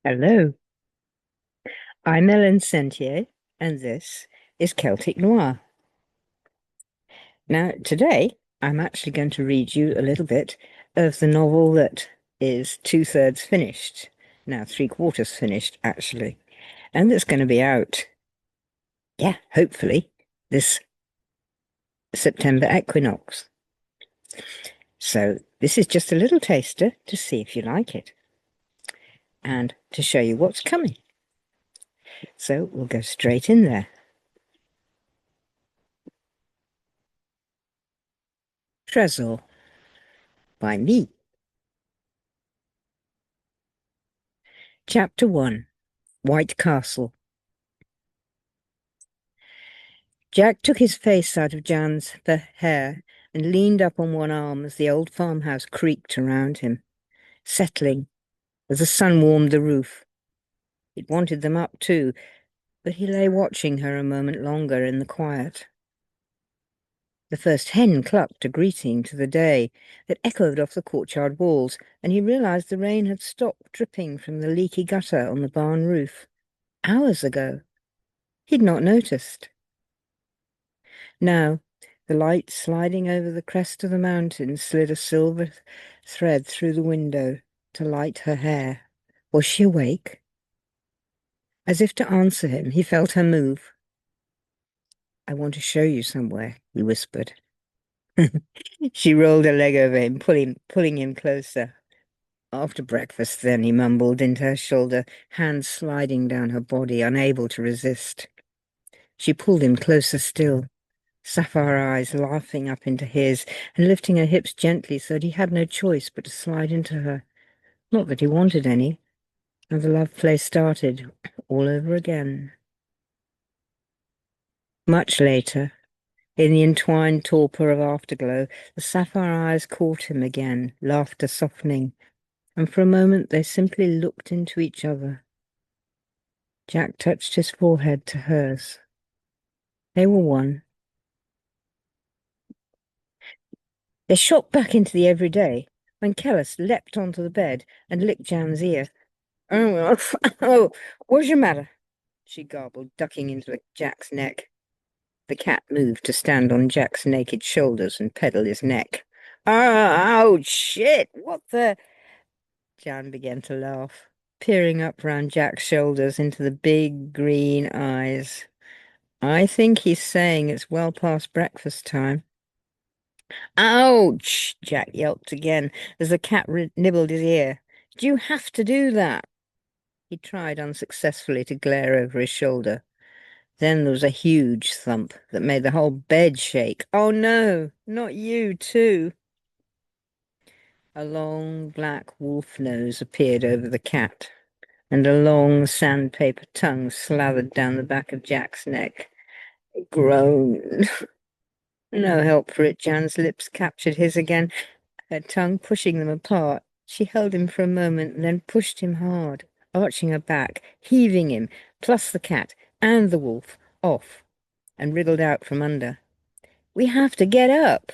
Hello, I'm Ellen Sentier, and this is Celtic Noir. Now, today I'm actually going to read you a little bit of the novel that is two-thirds finished, now three-quarters finished, actually, and that's going to be out, yeah, hopefully, this September equinox. So, this is just a little taster to see if you like it and to show you what's coming. So, we'll go straight in there. Tresor by me. Chapter 1, White Castle. Jack took his face out of Jan's hair and leaned up on one arm as the old farmhouse creaked around him, settling as the sun warmed the roof. He'd wanted them up too, but he lay watching her a moment longer in the quiet. The first hen clucked a greeting to the day that echoed off the courtyard walls, and he realized the rain had stopped dripping from the leaky gutter on the barn roof. Hours ago. He'd not noticed. Now, the light sliding over the crest of the mountain slid a silver thread through the window to light her hair. Was she awake? As if to answer him, he felt her move. "I want to show you somewhere," he whispered. She rolled a leg over him, pulling him closer. "After breakfast, then," he mumbled into her shoulder, hands sliding down her body, unable to resist. She pulled him closer still, sapphire eyes laughing up into his and lifting her hips gently so that he had no choice but to slide into her. Not that he wanted any, and the love play started all over again. Much later, in the entwined torpor of afterglow, the sapphire eyes caught him again, laughter softening, and for a moment they simply looked into each other. Jack touched his forehead to hers. They were one. They shot back into the everyday when Kellis leapt onto the bed and licked Jan's ear. "Oh, oh, what's your matter?" she garbled, ducking into Jack's neck. The cat moved to stand on Jack's naked shoulders and pedal his neck. "Oh, shit, what the—" Jan began to laugh, peering up round Jack's shoulders into the big green eyes. "I think he's saying it's well past breakfast time." "Ouch!" Jack yelped again as the cat nibbled his ear. "Do you have to do that?" He tried unsuccessfully to glare over his shoulder. Then there was a huge thump that made the whole bed shake. "Oh no, not you too." A long black wolf nose appeared over the cat, and a long sandpaper tongue slathered down the back of Jack's neck. He groaned. No help for it. Jan's lips captured his again, her tongue pushing them apart. She held him for a moment, and then pushed him hard, arching her back, heaving him, plus the cat and the wolf, off, and wriggled out from under. "We have to get up."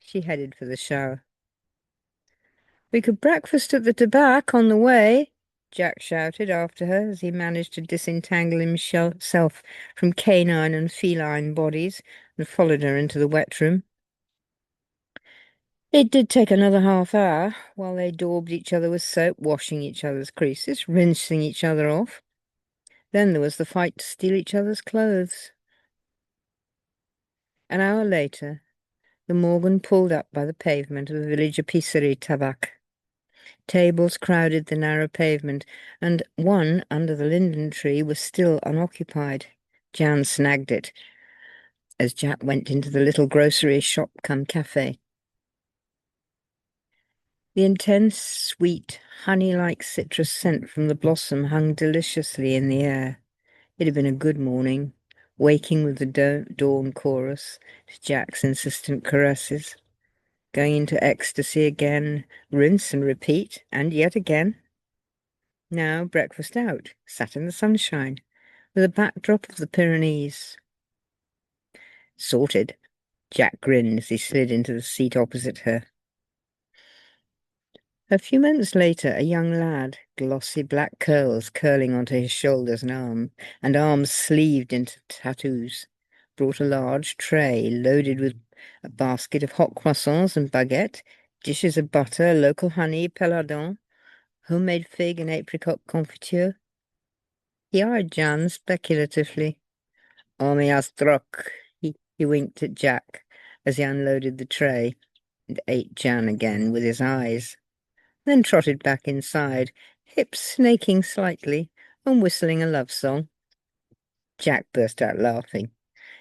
She headed for the shower. "We could breakfast at the Tobac on the way," Jack shouted after her as he managed to disentangle himself from canine and feline bodies and followed her into the wet room. It did take another half hour while they daubed each other with soap, washing each other's creases, rinsing each other off. Then there was the fight to steal each other's clothes. An hour later, the Morgan pulled up by the pavement of the village épicerie Tabac. Tables crowded the narrow pavement, and one under the linden tree was still unoccupied. Jan snagged it as Jack went into the little grocery shop cum cafe. The intense, sweet, honey-like citrus scent from the blossom hung deliciously in the air. It had been a good morning, waking with the dawn chorus to Jack's insistent caresses, going into ecstasy again, rinse and repeat, and yet again. Now breakfast out, sat in the sunshine, with a backdrop of the Pyrenees. "Sorted," Jack grinned as he slid into the seat opposite her. A few minutes later, a young lad, glossy black curls curling onto his shoulders and arms sleeved into tattoos, brought a large tray loaded with a basket of hot croissants and baguette, dishes of butter, local honey, pelardon, homemade fig and apricot confiture. He eyed Jan speculatively. Army Astruck. He winked at Jack as he unloaded the tray and ate Jan again with his eyes, then trotted back inside, hips snaking slightly and whistling a love song. Jack burst out laughing,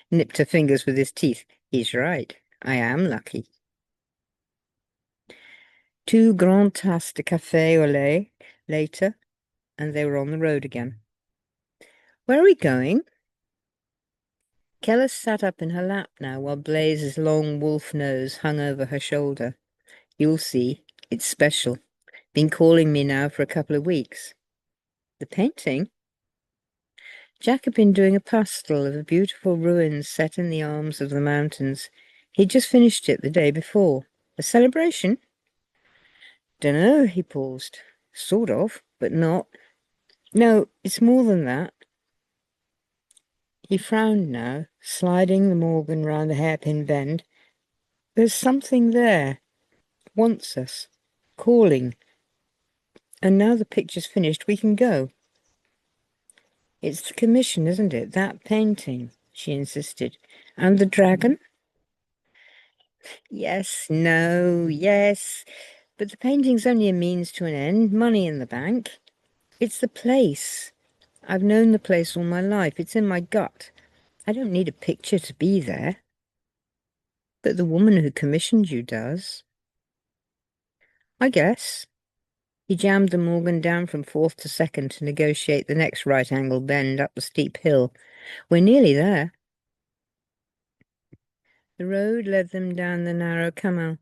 nipped her fingers with his teeth. He's right. I am lucky. 2 grandes tasses de café au lait later, and they were on the road again. Where are we going? Keller sat up in her lap now while Blaze's long wolf nose hung over her shoulder. You'll see. It's special. Been calling me now for a couple of weeks. The painting? Jack had been doing a pastel of a beautiful ruin set in the arms of the mountains. He'd just finished it the day before. A celebration? Dunno, he paused. Sort of, but not. No, it's more than that. He frowned now, sliding the Morgan round the hairpin bend. There's something there. Wants us. Calling. And now the picture's finished, we can go. It's the commission, isn't it? That painting, she insisted. And the dragon? Yes, no, yes. But the painting's only a means to an end, money in the bank. It's the place. I've known the place all my life. It's in my gut. I don't need a picture to be there. But the woman who commissioned you does. I guess. He jammed the Morgan down from fourth to second to negotiate the next right-angle bend up the steep hill. We're nearly there. The road led them down the narrow canal,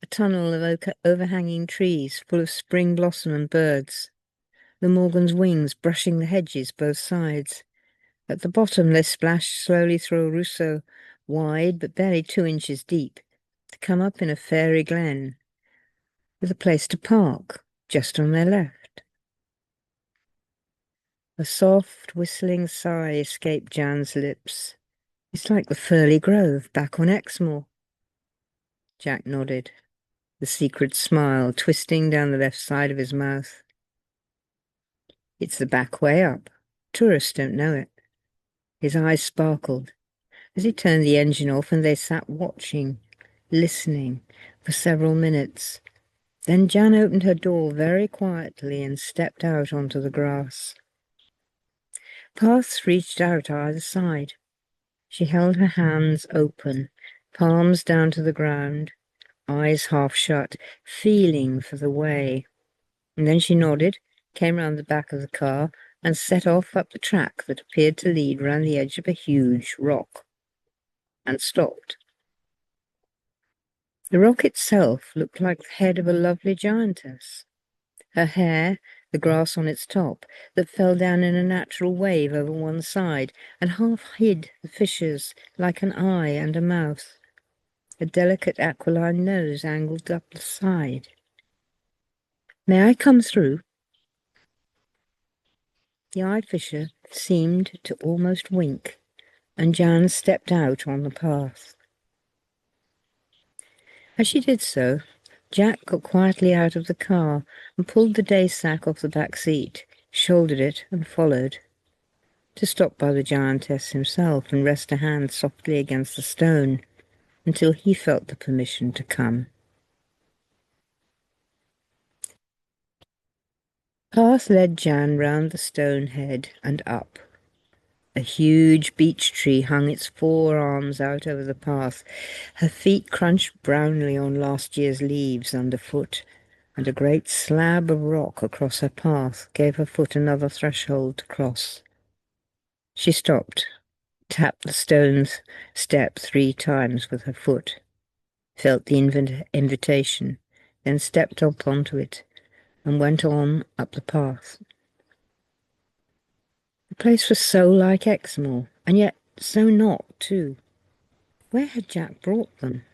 a tunnel of overhanging trees full of spring blossom and birds, the Morgan's wings brushing the hedges both sides. At the bottom they splashed slowly through a ruisseau, wide but barely 2 inches deep, to come up in a fairy glen, with a place to park just on their left. A soft, whistling sigh escaped Jan's lips. It's like the Furley Grove back on Exmoor. Jack nodded, the secret smile twisting down the left side of his mouth. It's the back way up. Tourists don't know it. His eyes sparkled as he turned the engine off, and they sat watching, listening, for several minutes. Then Jan opened her door very quietly and stepped out onto the grass. Paths reached out either side. She held her hands open, palms down to the ground, eyes half shut, feeling for the way. And then she nodded, came round the back of the car, and set off up the track that appeared to lead round the edge of a huge rock, and stopped. The rock itself looked like the head of a lovely giantess. Her hair, the grass on its top, that fell down in a natural wave over one side and half hid the fissures like an eye and a mouth, a delicate aquiline nose angled up the side. May I come through? The eye fissure seemed to almost wink, and Jan stepped out on the path. As she did so, Jack got quietly out of the car and pulled the day sack off the back seat, shouldered it, and followed, to stop by the giantess himself and rest a hand softly against the stone until he felt the permission to come. Path led Jan round the stone head and up. A huge beech tree hung its 4 arms out over the path. Her feet crunched brownly on last year's leaves underfoot, and a great slab of rock across her path gave her foot another threshold to cross. She stopped, tapped the stone step 3 times with her foot, felt the invitation, then stepped up onto it and went on up the path. The place was so like Exmoor, and yet so not, too. Where had Jack brought them?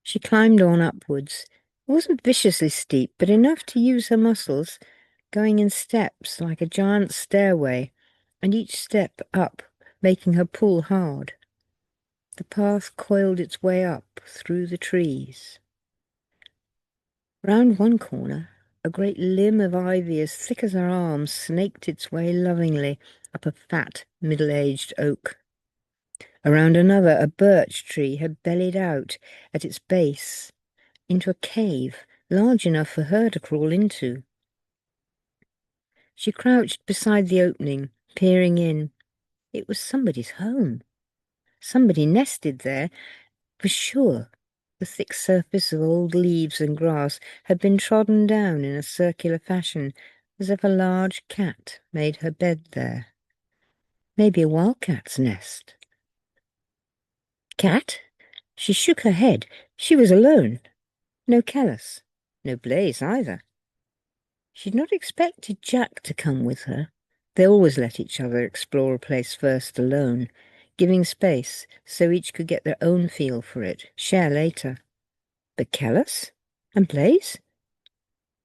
She climbed on upwards, It wasn't viciously steep, but enough to use her muscles, going in steps like a giant stairway, and each step up making her pull hard. The path coiled its way up through the trees. Round one corner, a great limb of ivy as thick as her arm snaked its way lovingly up a fat, middle-aged oak. Around another, a birch tree had bellied out at its base into a cave large enough for her to crawl into. She crouched beside the opening, peering in. It was somebody's home. Somebody nested there, for sure. The thick surface of old leaves and grass had been trodden down in a circular fashion, as if a large cat made her bed there. Maybe a wildcat's nest. Cat? She shook her head. She was alone. No Callus. No Blaze either. She'd not expected Jack to come with her. They always let each other explore a place first alone, giving space so each could get their own feel for it, share later. But Callus? And Blaze?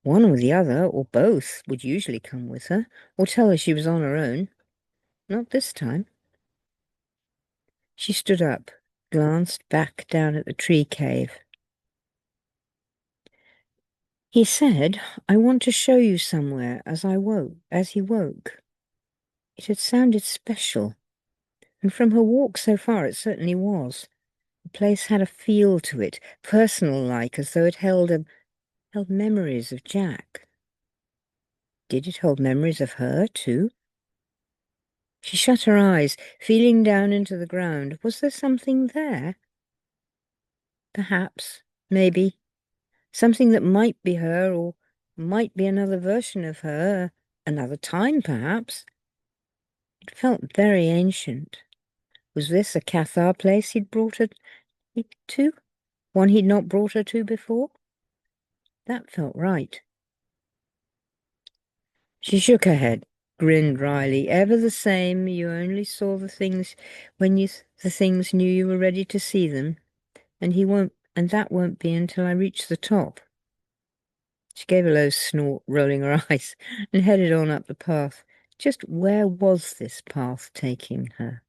One or the other, or both, would usually come with her, or tell her she was on her own. Not this time. She stood up, glanced back down at the tree cave. He said, "I want to show you somewhere," as he woke. It had sounded special, and from her walk so far it certainly was. The place had a feel to it, personal-like, as though it held memories of Jack. Did it hold memories of her, too? She shut her eyes, feeling down into the ground. Was there something there? Perhaps, maybe. Something that might be her, or might be another version of her, another time, perhaps. It felt very ancient. Was this a Cathar place he'd brought her to? One he'd not brought her to before? That felt right. She shook her head, grinned wryly. Ever the same, you only saw the things when the things knew you were ready to see them, and that won't be until I reach the top. She gave a low snort, rolling her eyes, and headed on up the path. Just where was this path taking her?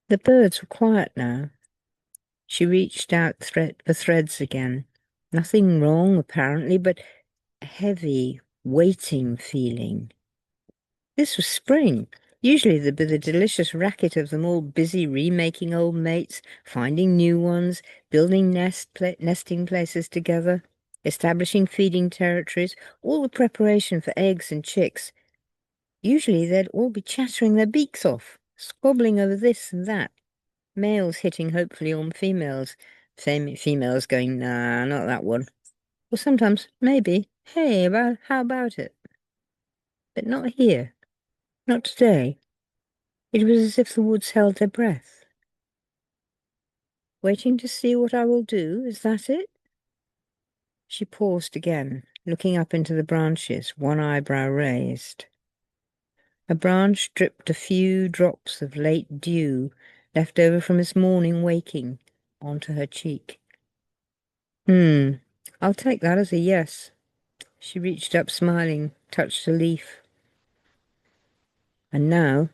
The birds were quiet now. She reached out for threads again. Nothing wrong, apparently, but a heavy, waiting feeling. This was spring. Usually there'd be the delicious racket of them all busy remaking old mates, finding new ones, building nesting places together, establishing feeding territories, all the preparation for eggs and chicks. Usually they'd all be chattering their beaks off, squabbling over this and that, males hitting hopefully on females, females going, nah, not that one. Or sometimes, maybe, hey, how about it? But not here. Not today. It was as if the woods held their breath. Waiting to see what I will do, is that it? She paused again, looking up into the branches, one eyebrow raised. A branch dripped a few drops of late dew left over from his morning waking onto her cheek. I'll take that as a yes. She reached up smiling, touched a leaf. And now,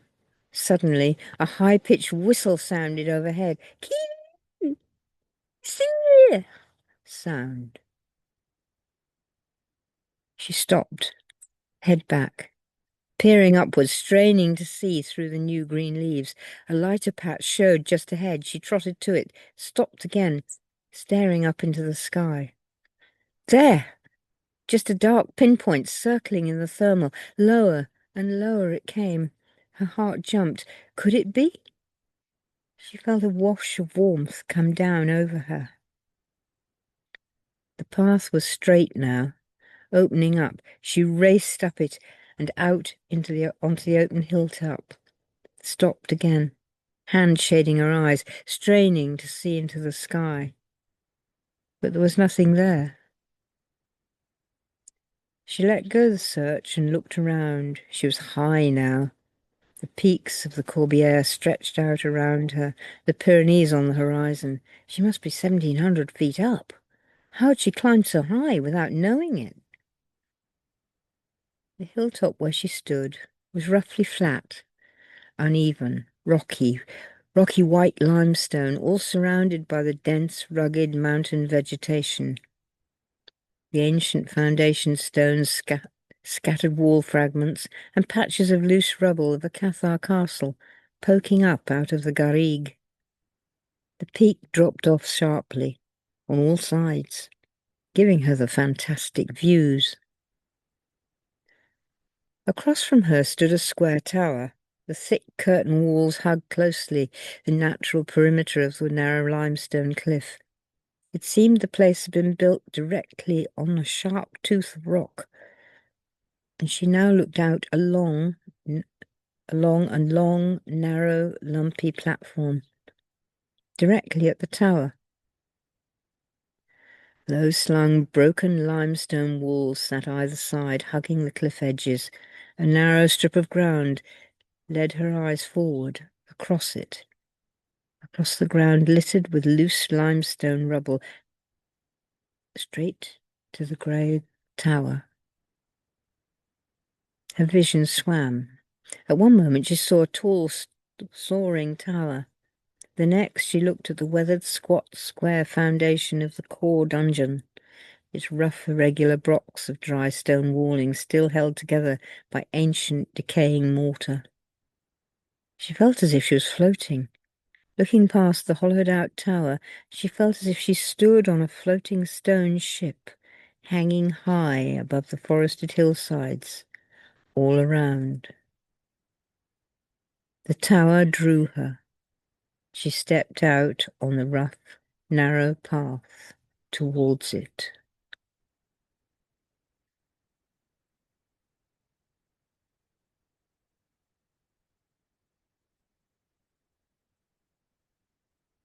suddenly, a high-pitched whistle sounded overhead. Kee! See! Sound. She stopped, head back, peering upwards, straining to see through the new green leaves. A lighter patch showed just ahead. She trotted to it, stopped again, staring up into the sky. There! Just a dark pinpoint circling in the thermal. Lower and lower it came. Her heart jumped. Could it be? She felt a wash of warmth come down over her. The path was straight now, opening up. She raced up it and out onto the open hilltop. Stopped again, hand shading her eyes, straining to see into the sky. But there was nothing there. She let go the search and looked around. She was high now. The peaks of the Corbière stretched out around her, the Pyrenees on the horizon. She must be 1,700 feet up. How'd she climb so high without knowing it? The hilltop where she stood was roughly flat, uneven, rocky white limestone, all surrounded by the dense, rugged mountain vegetation. The ancient foundation stones, scattered wall fragments, and patches of loose rubble of a Cathar castle poking up out of the garrigue. The peak dropped off sharply on all sides, giving her the fantastic views. Across from her stood a square tower. The thick curtain walls hugged closely the natural perimeter of the narrow limestone cliff. It seemed the place had been built directly on a sharp tooth of rock, and she now looked out along a long, narrow, lumpy platform directly at the tower. Low-slung, broken limestone walls sat either side, hugging the cliff edges. A narrow strip of ground led her eyes forward, across it, across the ground littered with loose limestone rubble, straight to the grey tower. Her vision swam. At one moment she saw a tall, soaring tower. The next she looked at the weathered, squat, square foundation of the core dungeon, its rough, irregular blocks of dry stone walling still held together by ancient, decaying mortar. She felt as if she was floating. Looking past the hollowed-out tower, she felt as if she stood on a floating stone ship, hanging high above the forested hillsides, all around. The tower drew her. She stepped out on the rough, narrow path towards it.